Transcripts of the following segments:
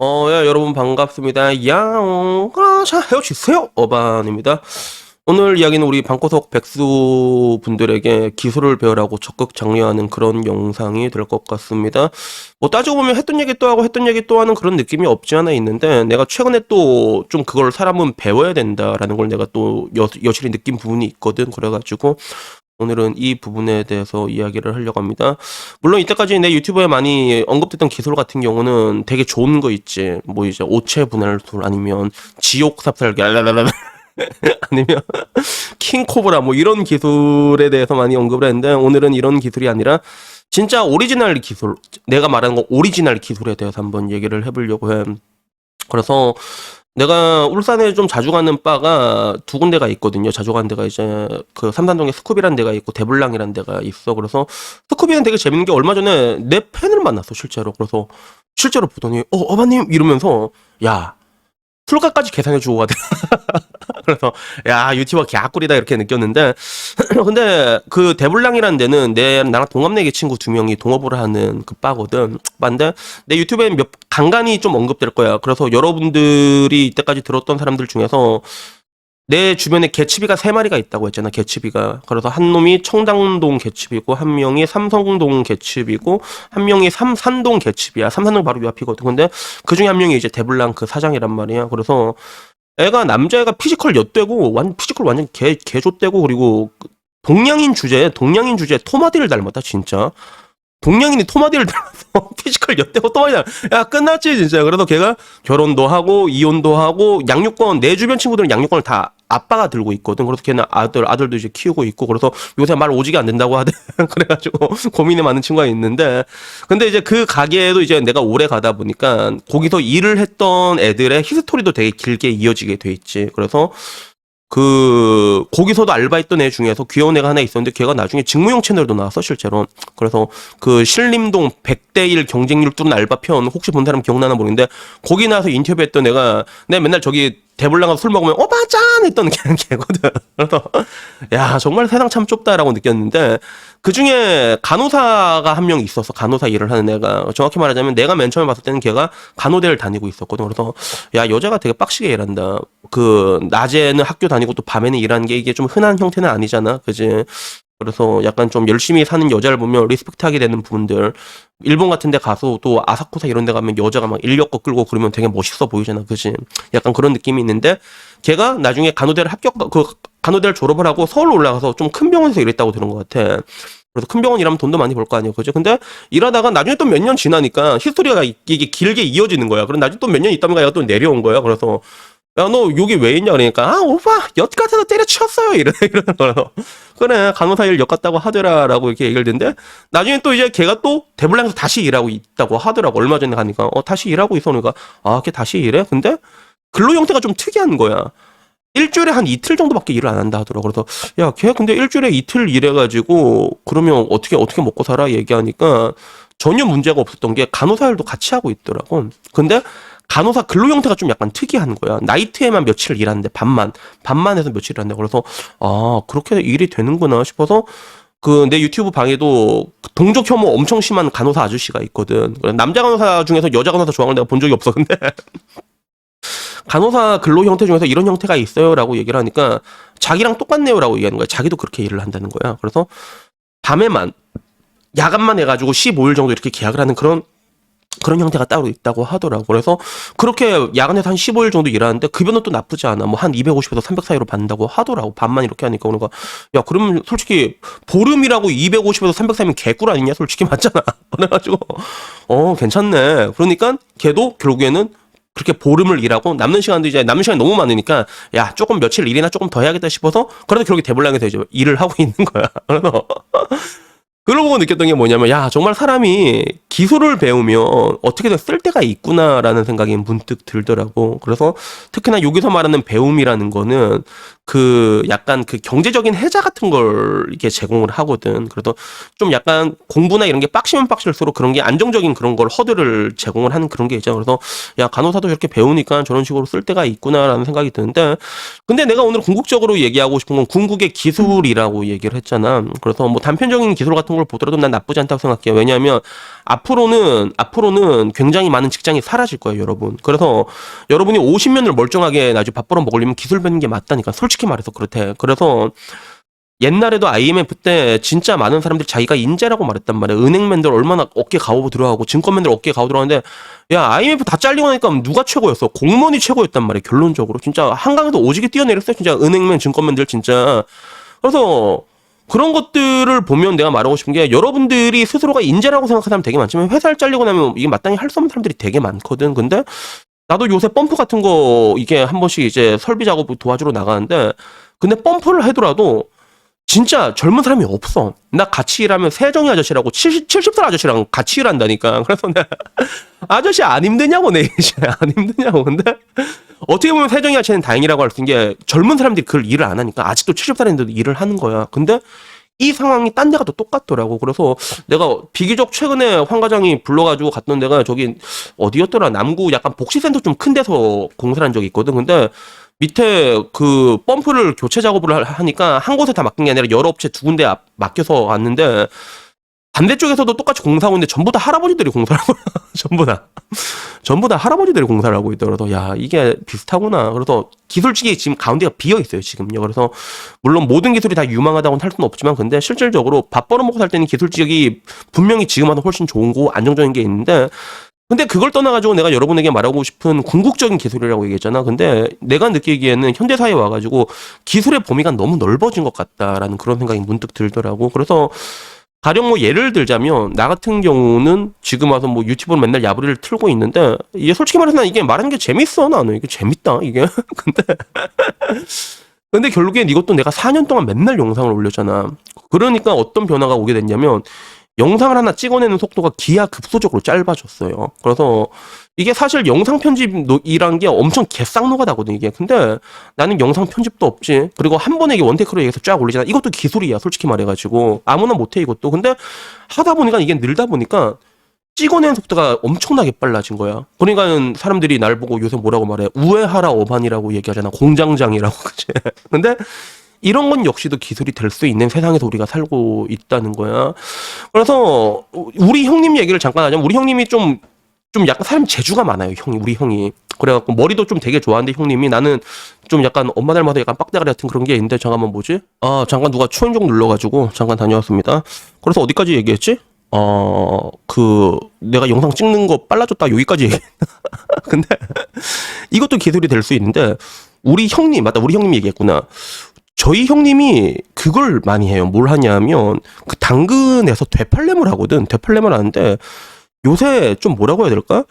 여러분 반갑습니다. 야옹, 자, 헤어지세요. 어반입니다. 오늘 이야기는 우리 방구석 백수 분들에게 기술을 배우라고 적극 장려하는 그런 영상이 될 것 같습니다. 뭐 따지고 보면 했던 얘기 또 하고 했던 얘기 또 하는 그런 느낌이 없지 않아 있는데, 내가 최근에 또 좀 그걸 사람은 배워야 된다라는 걸 내가 또 여실히 느낀 부분이 있거든. 그래가지고 오늘은 이 부분에 대해서 이야기를 하려고 합니다. 물론 이때까지 내 유튜브에 많이 언급됐던 기술 같은 경우는 되게 좋은 거 있지. 뭐 이제 오체 분할술 아니면 지옥 삽살기 아니면 킹코브라 뭐 이런 기술에 대해서 많이 언급을 했는데, 오늘은 이런 기술이 아니라 진짜 오리지널 기술, 내가 말하는 거 오리지널 기술에 대해서 한번 얘기를 해보려고 해. 그래서 내가 울산에 좀 자주 가는 바가 두 군데가 있거든요. 자주 가는 데가 이제 그 삼산동에 스쿠비라는 데가 있고 데블랑이라는 데가 있어. 그래서 스쿠비는 되게 재밌는 게, 얼마 전에 내 팬을 만났어, 실제로. 그래서 실제로 보더니 어머님 이러면서 야, 술값까지 계산해주고 가대. 그래서 야, 유튜버 개악꿀이다 이렇게 느꼈는데, 근데 그 데블랑이라는 데는 나랑 동갑내기 친구 두 명이 동업을 하는 그 바거든. 바인데 내 유튜브에 간간히 좀 언급될 거야. 그래서 여러분들이 이때까지 들었던 사람들 중에서 내 주변에 개츠비가 3마리가 있다고 했잖아, 개츠비가. 그래서 한 놈이 청담동 개츠비고, 한 명이 삼성동 개츠비고, 한 명이 삼산동 개츠비야. 삼산동 바로 요 앞이거든. 근데 그 중에 한 명이 이제 데블랑 그 사장이란 말이야. 그래서 애가, 남자애가 피지컬 엿되고, 피지컬 완전 개좆되고, 그리고 동양인 주제에 토마디를 닮았다, 진짜. 동양인이 토마디를 닮아서 피지컬 엿대고 토마디 야, 끝났지 진짜. 그래서 걔가 결혼도 하고 이혼도 하고, 양육권, 내 주변 친구들은 양육권을 다 아빠가 들고 있거든. 그래서 걔는 아들도 이제 키우고 있고, 그래서 요새 말 오지게 안 된다고 하대. 그래가지고 고민이 많은 친구가 있는데, 근데 이제 그 가게에도 이제 내가 오래 가다 보니까 거기서 일을 했던 애들의 히스토리도 되게 길게 이어지게 돼 있지. 그래서 거기서도 알바했던 애 중에서 귀여운 애가 하나 있었는데, 걔가 나중에 직무용 채널도 나왔어, 실제로. 그래서 그 신림동 100대1 경쟁률 뚫은 알바편, 혹시 본 사람 기억나나 모르겠는데, 거기 나와서 인터뷰했던 애가, 내가 맨날 저기 대불랑 가서 술 먹으면 짠 했던 걔거든. 그래서 야, 정말 세상 참 좁다라고 느꼈는데, 그 중에 간호사가 한 명 있었어. 간호사 일을 하는 애가. 정확히 말하자면 내가 맨 처음에 봤을 때는 걔가 간호대를 다니고 있었거든. 그래서 야, 여자가 되게 빡시게 일한다. 낮에는 학교 다니고 또 밤에는 일하는 게 이게 좀 흔한 형태는 아니잖아, 그지? 그래서 약간 좀 열심히 사는 여자를 보면 리스펙트하게 되는 부분들. 일본 같은 데 가서 또 아사쿠사 이런 데 가면 여자가 막 인력거 끌고 그러면 되게 멋있어 보이잖아, 그지? 약간 그런 느낌이 있는데, 걔가 나중에 간호대를 졸업을 하고 서울로 올라가서 좀 큰 병원에서 일했다고 들은 것 같아. 그래서 큰 병원 일하면 돈도 많이 벌 거 아니에요, 그죠? 근데 일하다가 나중에 또 몇 년 지나니까 히스토리가 이게 길게 이어지는 거야. 그럼 나중에 또 몇 년 있다가 얘가 또 내려온 거야. 그래서 야, 너 여기 왜 있냐? 그러니까, 오빠, 엿 같아서 때려치웠어요. 이러는 거라서. 그래, 간호사 일 엿 같다고 하더라라고 이렇게 얘기를 듣는데, 나중에 또 이제 걔가 또 데블랑에서 다시 일하고 있다고 하더라고. 얼마 전에 가니까, 다시 일하고 있어. 그러니까, 걔 다시 일해? 근데, 근로 형태가 좀 특이한 거야. 일주일에 한 이틀 정도밖에 일을 안 한다 하더라고. 그래서, 야, 걔 근데 일주일에 이틀 일해가지고, 그러면 어떻게 먹고 살아? 얘기하니까, 전혀 문제가 없었던 게 간호사 일도 같이 하고 있더라고. 근데, 간호사 근로 형태가 좀 약간 특이한 거야. 나이트에만 며칠 일하는데, 밤만 해서 며칠 일한다. 그래서 그렇게 일이 되는구나 싶어서, 내 유튜브 방에도 동족 혐오 엄청 심한 간호사 아저씨가 있거든. 남자 간호사 중에서 여자 간호사 좋아하는 내가 본 적이 없어. 근데 간호사 근로 형태 중에서 이런 형태가 있어요라고 얘기를 하니까, 자기랑 똑같네요라고 얘기하는 거야. 자기도 그렇게 일을 한다는 거야. 그래서 야간만 해가지고 15일 정도 이렇게 계약을 하는 그런 형태가 따로 있다고 하더라고. 그래서 그렇게 야간에서 한 15일 정도 일하는데 급여는 또 나쁘지 않아. 뭐 한 250에서 300 사이로 받는다고 하더라고. 반만 이렇게 하니까. 그러니까 야, 그러면 솔직히 보름이라고 250에서 300 사이면 개꿀 아니냐? 솔직히 맞잖아. 그래가지고 괜찮네. 그러니까 걔도 결국에는 그렇게 보름을 일하고, 남는 시간이 너무 많으니까, 야, 조금 며칠 일이나 조금 더 해야겠다 싶어서, 그래도 결국에 데블랑에서 이제 일을 하고 있는 거야. 그래서 그러고 보고 느꼈던 게 뭐냐면, 야, 정말 사람이 기술을 배우면 어떻게든 쓸 데가 있구나라는 생각이 문득 들더라고. 그래서 특히나 여기서 말하는 배움이라는 거는 약간 경제적인 혜자 같은 걸 이렇게 제공을 하거든. 그래도 좀 약간 공부나 이런 게 빡시면 빡실수록 그런 게 안정적인 그런 걸 허들을 제공을 하는 그런 게 있잖아. 그래서 야, 간호사도 저렇게 배우니까 저런 식으로 쓸 데가 있구나라는 생각이 드는데, 근데 내가 오늘 궁극적으로 얘기하고 싶은 건 궁극의 기술이라고 얘기를 했잖아. 그래서 뭐 단편적인 기술 같은 걸 기술을 보더라도 난 나쁘지 않다고 생각해요. 왜냐하면 앞으로는 굉장히 많은 직장이 사라질 거예요, 여러분. 그래서 여러분이 50년을 멀쩡하게 나중에 밥 벌어 먹으려면 기술 배우는 게 맞다니까. 솔직히 말해서 그렇대. 그래서 옛날에도 IMF 때 진짜 많은 사람들이 자기가 인재라고 말했단 말이야. 은행맨들 얼마나 어깨 가오 들어가고 증권맨들 어깨 가오 들어가는데 야 IMF 다 잘리고 나니까 누가 최고였어? 공무원이 최고였단 말이야. 결론적으로 진짜 한강에서 오지게 뛰어내렸어요. 진짜 은행맨 증권맨들 진짜. 그래서 그런 것들을 보면 내가 말하고 싶은 게 여러분들이 스스로가 인재라고 생각하는 사람 되게 많지만 회사를 잘리고 나면 이게 마땅히 할 수 없는 사람들이 되게 많거든. 근데 나도 요새 펌프 같은 거 이게 한 번씩 이제 설비 작업 도와주러 나가는데 근데 펌프를 해더라도 진짜 젊은 사람이 없어. 나 같이 일하면 세정이 아저씨라고 70살 아저씨랑 같이 일한다니까. 그래서 내가 아저씨 안 힘드냐고 내 이제 안 힘드냐고. 근데 어떻게 보면 세정이 아저씨는 다행이라고 할 수 있는 게 젊은 사람들이 그 일을 안 하니까 아직도 70살인데도 일을 하는 거야. 근데 이 상황이 딴 데가 더 똑같더라고. 그래서 내가 비교적 최근에 황 과장이 불러가지고 갔던 데가 저기 어디였더라? 남구 약간 복지센터 좀 큰 데서 공사를 한 적이 있거든. 근데 밑에 그 펌프를 교체 작업을 하니까 한 곳에 다 맡긴 게 아니라 여러 업체 두 군데 맡겨서 왔는데 반대쪽에서도 똑같이 공사하고 있는데 전부 다 할아버지들이 공사를 하고 전부 다 할아버지들이 공사를 하고 있더라도 야 이게 비슷하구나. 그래서 기술직이 지금 가운데가 비어 있어요 지금요. 그래서 물론 모든 기술이 다 유망하다고는 할 수는 없지만 근데 실질적으로 밥 벌어먹고 살 때는 기술직이 분명히 지금보다 훨씬 좋은 거 안정적인 게 있는데 근데 그걸 떠나가지고 내가 여러분에게 말하고 싶은 궁극적인 기술이라고 얘기했잖아. 근데 내가 느끼기에는 현대사회에 와가지고 기술의 범위가 너무 넓어진 것 같다라는 그런 생각이 문득 들더라고. 그래서 가령 뭐 예를 들자면 나 같은 경우는 지금 와서 뭐 유튜브로 맨날 야부리를 틀고 있는데 이게 솔직히 말해서 난 이게 말하는 게 재밌어. 나는 이게 재밌다 이게. 근데 결국엔 이것도 내가 4년 동안 맨날 영상을 올렸잖아. 그러니까 어떤 변화가 오게 됐냐면 영상을 하나 찍어내는 속도가 기하급수적으로 짧아졌어요. 그래서 이게 사실 영상 편집이란 게 엄청 개쌍노가다거든 이게. 근데 나는 영상 편집도 없지. 그리고 한 번에 이게 원테이크로 얘기해서 쫙 올리잖아. 이것도 기술이야 솔직히 말해가지고. 아무나 못해 이것도. 근데 하다 보니까 이게 늘다 보니까 찍어내는 속도가 엄청나게 빨라진 거야. 그러니까 사람들이 날 보고 요새 뭐라고 말해. 우에하라 어반이라고 얘기하잖아. 공장장이라고. 그치? 근데 이런 건 역시도 기술이 될 수 있는 세상에서 우리가 살고 있다는 거야. 그래서 우리 형님 얘기를 잠깐 하자면 우리 형님이 좀 약간 사람 재주가 많아요. 우리 형이. 그래갖고 머리도 좀 되게 좋아하는데 형님이 나는 좀 약간 엄마 닮아서 약간 빡대가리 같은 그런 게 있는데 잠깐만 뭐지? 아 잠깐 누가 초인종 눌러가지고 잠깐 다녀왔습니다. 그래서 어디까지 얘기했지? 내가 영상 찍는 거 빨라졌다 여기까지 얘기했나? 근데 이것도 기술이 될 수 있는데 우리 형님 맞다 우리 형님 얘기했구나. 저희 형님이 그걸 많이 해요. 뭘 하냐면 그 당근에서 되팔렘을 하거든. 되팔렘을 하는데 요새 좀 뭐라고 해야 될까?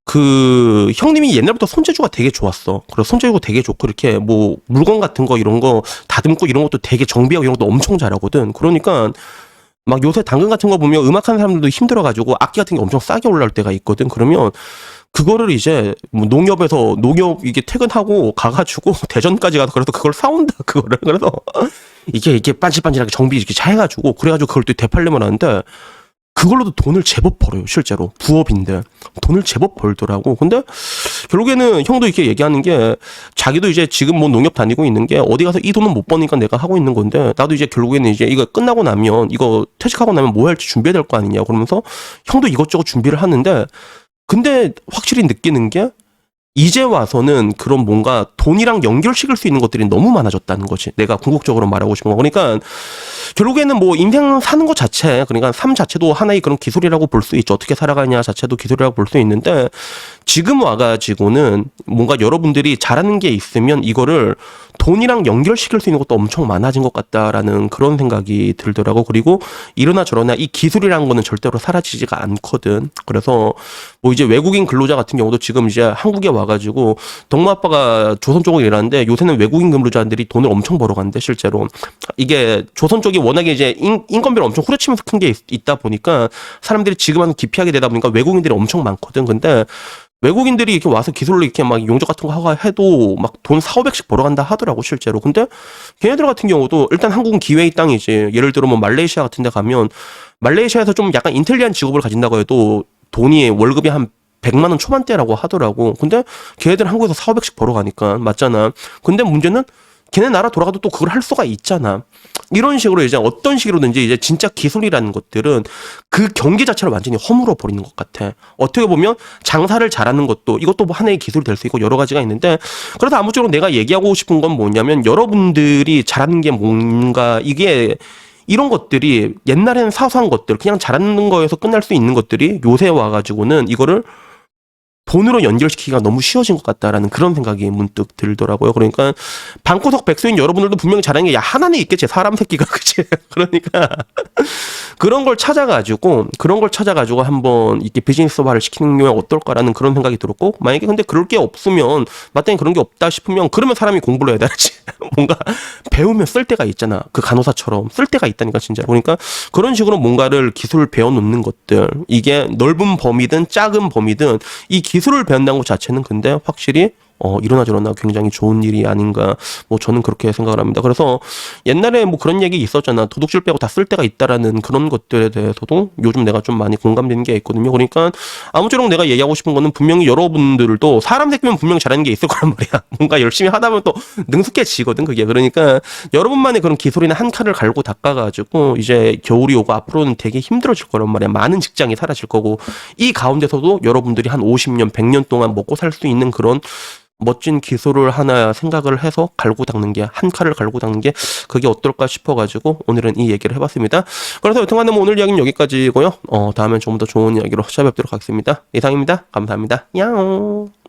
그 형님이 옛날부터 손재주가 되게 좋았어. 그래서 손재주가 되게 좋고 이렇게 뭐 물건 같은 거 이런 거 다듬고 이런 것도 되게 정비하고 이런 것도 엄청 잘하거든. 그러니까 막 요새 당근 같은 거 보면 음악하는 사람들도 힘들어가지고 악기 같은 게 엄청 싸게 올라올 때가 있거든. 그러면 그거를 이제 뭐 농협에서 농협 이게 퇴근하고 가가지고 대전까지 가서 그래서 그걸 사온다 그거를. 그래서 이게 반질반질하게 정비 이렇게 잘 해가지고 그래가지고 그걸 또 되팔렘을 하는데 그걸로도 돈을 제법 벌어요. 실제로 부업인데 돈을 제법 벌더라고. 근데 결국에는 형도 이렇게 얘기하는 게 자기도 이제 지금 뭐 농협 다니고 있는 게 어디 가서 이 돈은 못 버니까 내가 하고 있는 건데 나도 이제 결국에는 이제 이거 끝나고 나면 이거 퇴직하고 나면 뭐 할지 준비해야 될 거 아니냐 그러면서 형도 이것저것 준비를 하는데 근데 확실히 느끼는 게 이제 와서는 그런 뭔가 돈이랑 연결시킬 수 있는 것들이 너무 많아졌다는 거지. 내가 궁극적으로 말하고 싶은 거. 그러니까 결국에는 뭐 인생 사는 것 자체, 그러니까 삶 자체도 하나의 그런 기술이라고 볼 수 있죠. 어떻게 살아가냐 자체도 기술이라고 볼 수 있는데 지금 와가지고는 뭔가 여러분들이 잘하는 게 있으면 이거를 돈이랑 연결시킬 수 있는 것도 엄청 많아진 것 같다라는 그런 생각이 들더라고. 그리고 이러나 저러나 이 기술이라는 거는 절대로 사라지지가 않거든. 그래서 뭐 이제 외국인 근로자 같은 경우도 지금 이제 한국에 와가지고 덕마 아빠가 조선 쪽으로 일하는데 요새는 외국인 근로자들이 돈을 엄청 벌어간대 실제로. 이게 조선 쪽이 워낙에 이제 인건비를 엄청 후려치면서 큰 게 있다 보니까 사람들이 지금 와서 기피하게 되다 보니까 외국인들이 엄청 많거든. 근데 외국인들이 이렇게 와서 기술로 이렇게 막 용접 같은 거 하고 해도 막 돈 4,500씩 벌어간다 하더라고 실제로. 근데 걔네들 같은 경우도 일단 한국은 기회의 땅이지. 예를 들어 뭐 말레이시아 같은 데 가면 말레이시아에서 좀 약간 인텔리한 직업을 가진다고 해도 돈이 월급이 한 100만 원 초반대라고 하더라고. 근데 걔네들 한국에서 4,500씩 벌어가니까 맞잖아. 근데 문제는 걔네 나라 돌아가도 또 그걸 할 수가 있잖아. 이런 식으로 이제 어떤 식으로든지 이제 진짜 기술이라는 것들은 그 경기 자체를 완전히 허물어 버리는 것 같아. 어떻게 보면 장사를 잘하는 것도 이것도 뭐 하나의 기술이 될 수 있고 여러 가지가 있는데, 그래서 아무쪼록 내가 얘기하고 싶은 건 뭐냐면, 여러분들이 잘하는 게 뭔가, 이게 이런 것들이 옛날에는 사소한 것들, 그냥 잘하는 거에서 끝날 수 있는 것들이 요새 와가지고는 이거를 돈으로 연결시키기가 너무 쉬워진 것 같다라는 그런 생각이 문득 들더라고요. 그러니까 방구석 백수인 여러분들도 분명히 잘하는 게 야 하나는 있겠지, 사람 새끼가. 그치? 그러니까 그런 걸 찾아가지고 한번 이렇게 비즈니스화를 시키는 게 어떨까라는 그런 생각이 들었고, 만약에 근데 그럴 게 없으면, 마땅히 그런 게 없다 싶으면 그러면 사람이 공부를 해야 되지. 뭔가 배우면 쓸 데가 있잖아. 그 간호사처럼 쓸 데가 있다니까 진짜. 그러니까 그런 식으로 뭔가를 기술을 배워놓는 것들, 이게 넓은 범위든 작은 범위든 이 기술을 배운다는 것 자체는 근데 확실히 이러나 저러나 굉장히 좋은 일이 아닌가, 뭐 저는 그렇게 생각을 합니다. 그래서 옛날에 뭐 그런 얘기 있었잖아. 도둑질 빼고 다 쓸 데가 있다라는 그런 것들에 대해서도 요즘 내가 좀 많이 공감되는 게 있거든요. 그러니까 아무쪼록 내가 얘기하고 싶은 거는, 분명히 여러분들도 사람 새끼면 분명히 잘하는 게 있을 거란 말이야. 뭔가 열심히 하다 보면 또 능숙해지거든 그게. 그러니까 여러분만의 그런 기술이나 한 칸을 갈고 닦아가지고 이제 겨울이 오고 앞으로는 되게 힘들어질 거란 말이야. 많은 직장이 사라질 거고, 이 가운데서도 여러분들이 한 50년 100년 동안 먹고 살 수 있는 그런 멋진 기술을 하나 생각을 해서 갈고 닦는 게, 한 칼을 갈고 닦는 게 그게 어떨까 싶어가지고 오늘은 이 얘기를 해봤습니다. 그래서 여튼간에 뭐 오늘 이야기는 여기까지고요. 다음엔 좀 더 좋은 이야기로 찾아뵙도록 하겠습니다. 이상입니다. 감사합니다. 야옹.